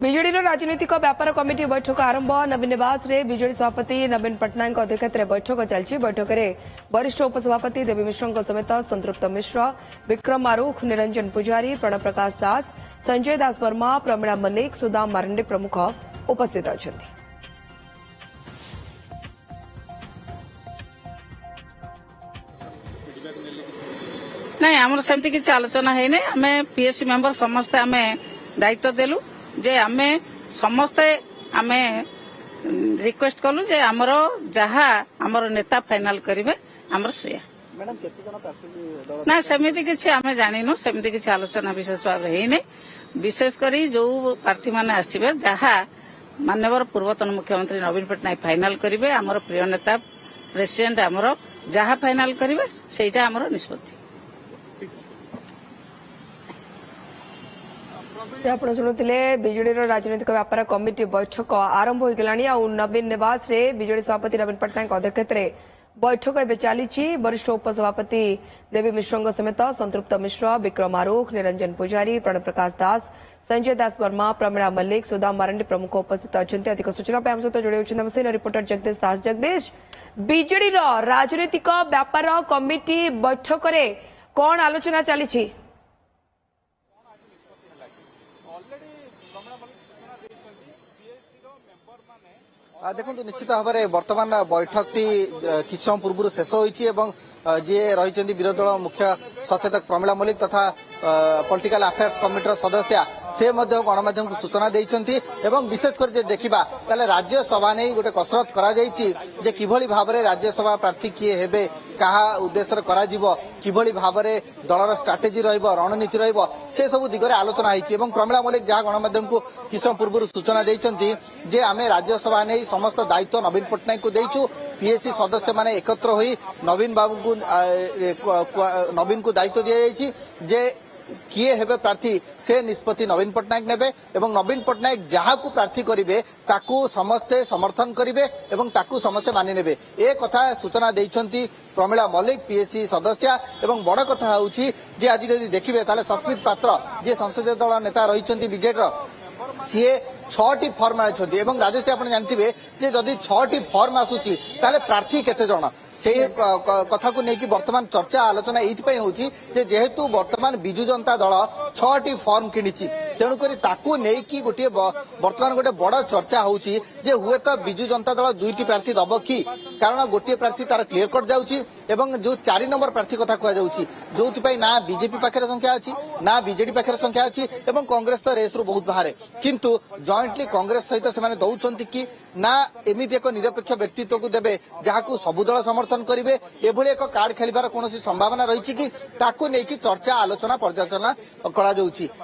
BJD ରାଜନୈତିକ ବ୍ୟାପାର committee ବୈଠକ ଆରମ୍ଭ ନବୀନ ନିବାସରେ ବିଜେଡି ସଭାପତି ନବୀନ ପଟ୍ଟନାୟକଙ୍କ ଅଧ୍ୟକ୍ଷତାରେ ବୈଠକ ଚାଲିଛି। ବୈଠକରେ ବରିଷ୍ଠ ଉପସଭାପତି ଦେବୀ ମିଶ୍ରଙ୍କ ସମେତ ସନ୍ତୃପ୍ତ ମିଶ୍ର, ବିକ୍ରମ ଆରୁଖ, ନିରଞ୍ଜନ ପୂଜାରୀ, ପ୍रणव प्रकाश दास, संजय दास वर्मा, प्रमिला मल्लिक, सुदाम मारंडी प्रमुख उपस्थित अछंती। नहीं आमर सेमती किसी आलोचना है आम पीएससी मेंबर समस्ते आम दायित्व देलु जे आम समस्ते आम रिक्वेस्ट कलु जे आमर जहा आमर नेता फाइनल करिवे आमर से ना सेमती किसी आम जानिनु सेमती किसी आलोचना विशेष भाव है विशेषकर जो प्रार्थी माने आसिबे जहा माननीय पूर्वतन मुख्यमंत्री नवीन पट्टनायक फाइनल करिवे आमर प्रिय नेता प्रेसिडेंट आमर जहा फाइनल करिवे सेटा आमर निष्पत्ति। ଆପଣ ଶୁଣୁଥିଲେ ବିଜେଡିର ରାଜନୈତିକ ବ୍ୟାପାର କମିଟି ବୈଠକ ଆରମ୍ଭ ହୋଇଗଲାଣି ଆଉ ନବୀନ ନିବାସରେ ବିଜେଡି ସଭାପତି ନବୀନ ପଟ୍ଟନାୟକଙ୍କ ଅଧ୍ୟକ୍ଷତାରେ ବୈଠକ ଏବେ ଚାଲିଛି। ବରିଷ୍ଠ ଉପସଭାପତି ଦେବୀ ମିଶ୍ରଙ୍କ ସମେତ ସନ୍ତୃପ୍ତ ମିଶ୍ର, ବିକ୍ରମ ଆରୁଖ, ନିରଞ୍ଜନ ପୂଜାରୀ, ପ୍रणव प्रकाश दास, संजय दास वर्मा, प्रमिला मल्लिक, सुदाम मारंडी प्रमुख उपस्थित अछंती। अधिक सूचना आम सहित जोड़ी होती सीनियर रिपोर्टर जगदीश दास। जगदीश, ବିଜେଡିର ରାଜନୈତିକ ବ୍ୟାପାର କମିଟି ବୈଠକରେ କଣ ଆଲୋଚନା ଚାଲିଛି? देखो निश्चित भाव में वर्तमान बैठक टी किछ समय पूर्व शेष होती जी रही विरोधी दल मुख्य सचेतक प्रमिला मल्लिक तथा पॉलिटिकल अफेयर्स कमिटी सदस्य से गणमाध्यम को सूचना देइछंती एवं विशेषकर देखा ताले राज्यसभा नहीं गोटे कसरत करा जे किभली भाव में राज्यसभा प्रार्थी किए हेबे कहा उद्देश्य करा जीवो किभली भाव में दलर स्ट्राटेजी रहिबो रणनीति रहिबो से सब दिगरे आलोचना होईची एवं प्रमिला मल्लिक जहां गणमाध्यम को किछ समय पूर्व सूचना देइछंती जे आमे राज्यसभा नहीं समस्त दायित्व नवीन पट्टनायक को देइछु पीएससी सदस्य माने एकत्र होई नवीन बाबू को नवीन को दायित्व दिया जायछि जे किए हेबे प्रार्थी से निष्पत्ति नवीन पट्टनायक नेबे एवं नवीन पट्टनायक जहाँ को प्रार्थी करिवे ताकू समस्ते समर्थन करिवे एवं ताकू समस्ते मानि नेबे ए कथा सूचना देइछंती प्रमिला मल्लिक पीएससी सदस्य एवं बड़ कथा होउछि जे आज यदि देखिबे ताले सस्मित पात्र जे संसदीय दल नेता रहिछंती बीजेडी सी 6टी फॉर्म आछंती एवं राजश्री आपण जानथिबे जे जदि 6टी फॉर्म आसुची ताले प्रार्थी केते जण से कथा को लेकिन वर्तमान चर्चा आलोचना ये होची जेहेतु वर्तमान बिजु जनता दल 6टी फॉर्म किनिची तेणुक नहीं गोटे वर्तमान गोटे बड़ चर्चा होची जे हुए तो बिजु जनता दल 2टी प्रार्थी दब कि कारण गोटे प्रार्थी तार क्लियर कट जाउची एवं जो 4 नंबर प्रार्थी कथा कह जाउची जोथि ना बीजेपी पाखरे संख्या अछि ना बीजेडी पाखरे संख्या अछि एवं कांग्रेस तो रेस रु बहुत बाहर किंतु जॉइंटली कांग्रेस सहित से दौरान कि ना एमती एक निरपेक्ष व्यक्तित्व को देवे जहाँ को सबु दल समर्थन करेंगे एभली एक कार्ड खेलिबार कौन संभावना रही कि ताकू लेकिन चर्चा आलोचना पर्यालोचना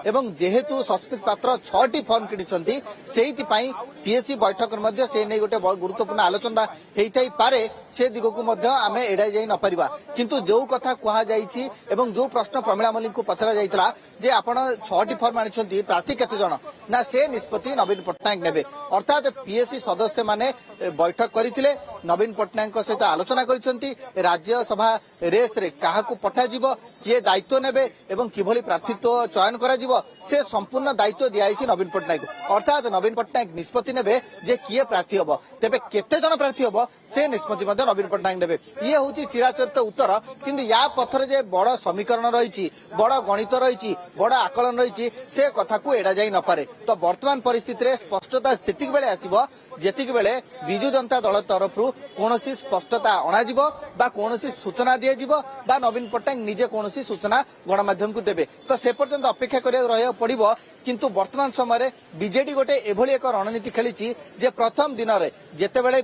एवं जेहेतु सस्मित पात्र 6टी फॉर्म किनिछंती सेहितिपाई पीएससी बैठक में से नहीं गोटे गुरुत्वपूर्ण आलोचना होता पारे से दिग को आम एड़ाई जाई न पारिबा किंतु जो कथा कहा जाइछि एवं जो प्रश्न प्रमिला मल्लिक को पचरा जाइतला जे आपण 6टी फॉर्म आनिछंती प्रार्थी केते जण ना से निष्पत्ति नवीन पट्टनायक नेबे अर्थात पीएससी सदस्य माने बैठक करथिले नवीन पट्टनायक सहित आलोचना करिसंती राज्यसभा रेस रे काहा को पठा जीवो किए दायित्व नेबे एवं किभली प्रार्थीत्व चयन करा जीवो से संपूर्ण दायित्व दियाइछि नवीन पट्टनायक अर्थात नवीन पट्टनायक निष्पत्ति नेबे जे किए प्रार्थी हबो तेबे केते जण प्रार्थी हबो से निष्पत्ति मध्ये नवीन पट्टनायक नेबे ये होछि चिराचरित उत्तर किंतु या पथरे जे बड़ समीकरण रहिछि बड़ गणित रहिछि बड़ आकलन रहिछि से कथा को एडा जाई न पारे तो वर्तमान परिस्थिति रे स्पष्टता सेतिक बेले आसीबो जेतिक बेले बिजु जनता दल तरफ कौनसी स्पष्टता अणाजिबो बा कौनसी सूचना दिया जिवो बा नवीन पट्टनायक निजे कौनसी सूचना गणमाध्यम को देबे तो से पर्यंत अपेक्षा करिया रहिया पड़िबो किंतु वर्तमान समय बीजेडी गोटे एभली एक रणनीति खेली जे प्रथम दिन में जेते बेले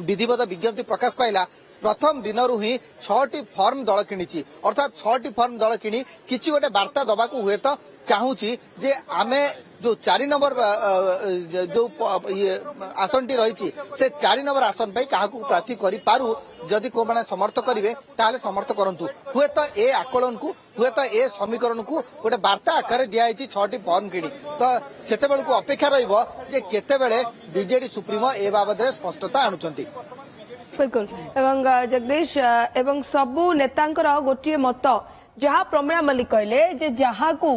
विधिवत विज्ञप्ति प्रकाश पाइला प्रथम दिन ही 6टी फॉर्म दल किनिची अर्थात 6टी फॉर्म दल किनी किछि गोटे वार्ता दबा को हुए तो चाहूची जे आमे जो 4 नंबर जो आसन टी रही से 4 नंबर आसन पे क्या प्रार्थी करि पारू जदि को माने समर्थ करिवे ताले समर्थ करंतु हुए तो ए आकलन को हुए तो ए समीकरण को गोटे वार्ता आकार दिया 6टी फॉर्म किनी तो सेते बेल को अपेक्षा रहिबो जे केते बेले बीजेडी सुप्रीमो ए बाबद रे स्पष्टता आनुचंती। बिल्कुल एवं जगदीश एवं सबु नेतांकर गोटे मत जहाँ प्रमिला मल्लिक कहले जे जहाँ को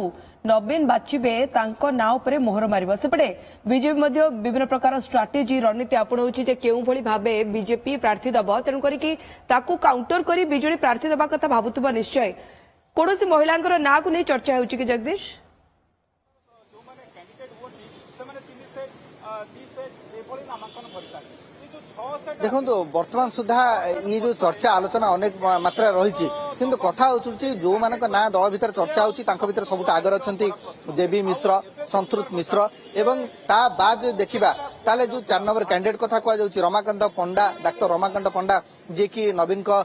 ନବୀନ ବାଛିବେ ତାଙ୍କ ନାଁ ଉପରେ ମୋହର ମାରିବ। ସେପଟେ ବିଜେପି ମଧ୍ୟ ବିଭିନ୍ନ ପ୍ରକାର ଷ୍ଟ୍ରାଟେଜି ରଣନୀତି ଆପଣଉଛି ଯେ କେଉଁଭଳି ଭାବେ ବିଜେପି ପ୍ରାର୍ଥୀ ଦେବ, ତେଣୁ କରିକି ତାକୁ କାଉଣ୍ଟର କରି ବିଜେଡି ପ୍ରାର୍ଥୀ ଦେବା କଥା ଭାବୁଥିବ ନିଶ୍ଚୟ। କୌଣସି ମହିଳାଙ୍କର ନାଁକୁ ନେଇ ଚର୍ଚ୍ଚା ହେଉଛି କି ଜଗଦୀଶ? देखो बर्तमान सुधा ये जो चर्चा आलोचना अनेक मात्रा रही किंतु कथा हो जो मान ना दल भीतर चर्चा होती सबुठ आगर अच्छा देवी मिश्र संतृप्त मिश्र एवं ता बाद देखा ताले जो 4 नंबर कैंडिडेट कथा कह रमाकांत पंडा डाक्टर रमाकांत पंडा जी की नवीन को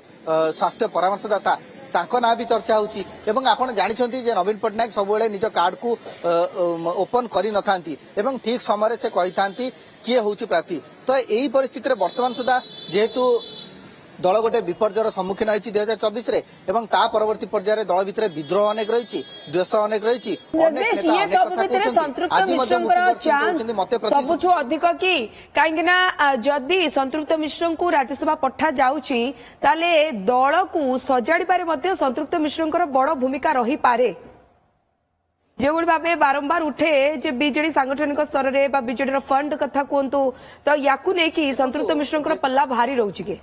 स्वास्थ्य परामर्शदाता तांको ना भी चर्चा होची एवं आपण जानिछंती जे नवीन पटनायक सबुले निज कार्ड को ओपन करि नथांती एवं ठीक समय से कहि थांती किए होची प्रार्थी। तो यही परिस्थिति रे वर्तमान सुधा जेहेतु दल गोटे विपर्जयर सम्मुखीन होती 2024 रे एवं ता परवर्ती पर्यायर दल भितर विद्रोह अनेक रही द्वेष अनेक रही सबुठ अधिक कि कहीं जदि संतृप्त मिश्र को राज्यसभा पठा जाउची ताले दल को सजाड़िबारे मध्य संतृप्त मिश्र बड़ भूमिका रही पारे जो भाव बारंबार उठे जे बीजेडी सांगठनिक स्तर में बीजेडी फंड कथा कहतु तो या संतृप्त मिश्र पल्ला भारी रोचे कि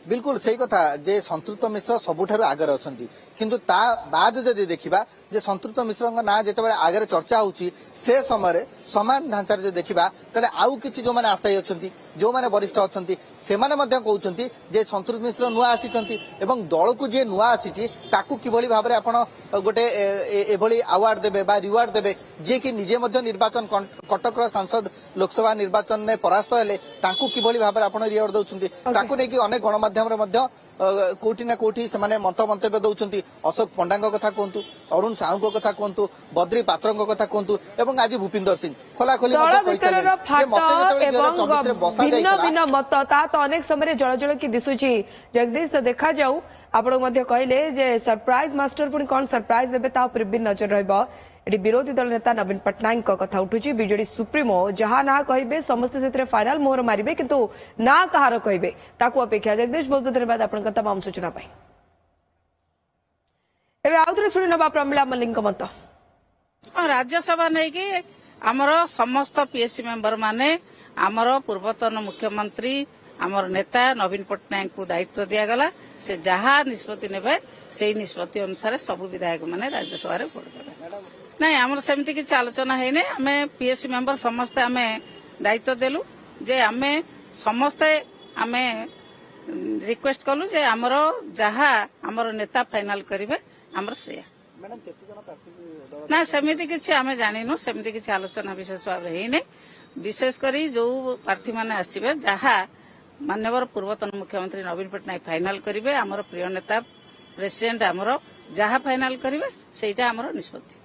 बिल्कुल सही कथा जे संतृप्त मिश्र सबुठारु आगे अच्छा किंतु ता बाद जदि देखिबा जे संतृप्त मिश्र ना जिते आगे चर्चा होची से समय समान ढांचार जो देखिबा ताले आउ किछि जो माने आशायी अछंती जो माने वरिष्ठ अछंती से माने मध्य कहउछंती जे संतृप्त मिश्र नुआ आसीचंती एवं दल को जे नुआ आसीची ताकू किभली भाबरे आपण गोटे एभली अवार्ड देबे बा रिवार्ड देबे जे कि निजे मध्य निर्वाचन कटक सांसद लोकसभा निर्वाचन में परास्त हेले ताकू किभली भाबरे आपण रिवार्ड दउछंती ताकू नै कि अनेक गणमाध्यम रे मध्य कोठी ना कोठी से माने मंतव्य दउछंती अशोक पंडा कथा कहतु अरुण साहू कथा कहतु बद्री पात्र कथा कहतु एवं आज भूपिंदर सिंह खोला खोली भिन्न भिन्न मत ता तो अनेक समय जल जल की दिशुची जगदीश तो देखा जाऊ आप कहले जे सरप्राइज मास्टर पुणी कौन सरप्राइज देवे ता उपर भी नजर रहिबो। एटी विरोधी दल नेता नवीन पटनायक कथा उठुची बीजेडी सुप्रीमो जहाँ ना कहे समस्ते से फाइनाल मोहर मारे किंतु ना कहार कहे ताकू अपेक्षा। जगदीश बहुत बहुत धन्यवाद आपन तमाम सूचना पाई। एबे आउथरे सुनि नबा प्रमिला मल्लिक मत राज्यसभा नहीं कि आमर समस्त पीएससी मेंबर माने आमर पूर्वतन मुख्यमंत्री आमर नेता नवीन पटनायक को दायित्व दिगला से जहाँ निष्पत्ति ने से निष्पत्ति अनुसार सबू विधायक माने राज्यसभा रे भोट देबे। नहीं आमर सेमती किसी आलोचना है आम पीएससी मेंबर समस्ते आम दायित्व देलु जे आम समस्ते आम रिक्वेस्ट कलु जे आमर जहाँ आमर नेता फाइनाल करिवे आमर से ना सेमती किसी आम जानिनु सेमती किसी आलोचना विशेष भाव में विशेषकर जो प्रार्थी मैंने आसवे जहाँ माननीय पूर्वतन मुख्यमंत्री नवीन पटनायक फाइनाल करिवे आमर प्रिय नेता प्रेसिडेंट आमर जहाँ फाइनाल करिवे सेटा आमर निष्पत्ति।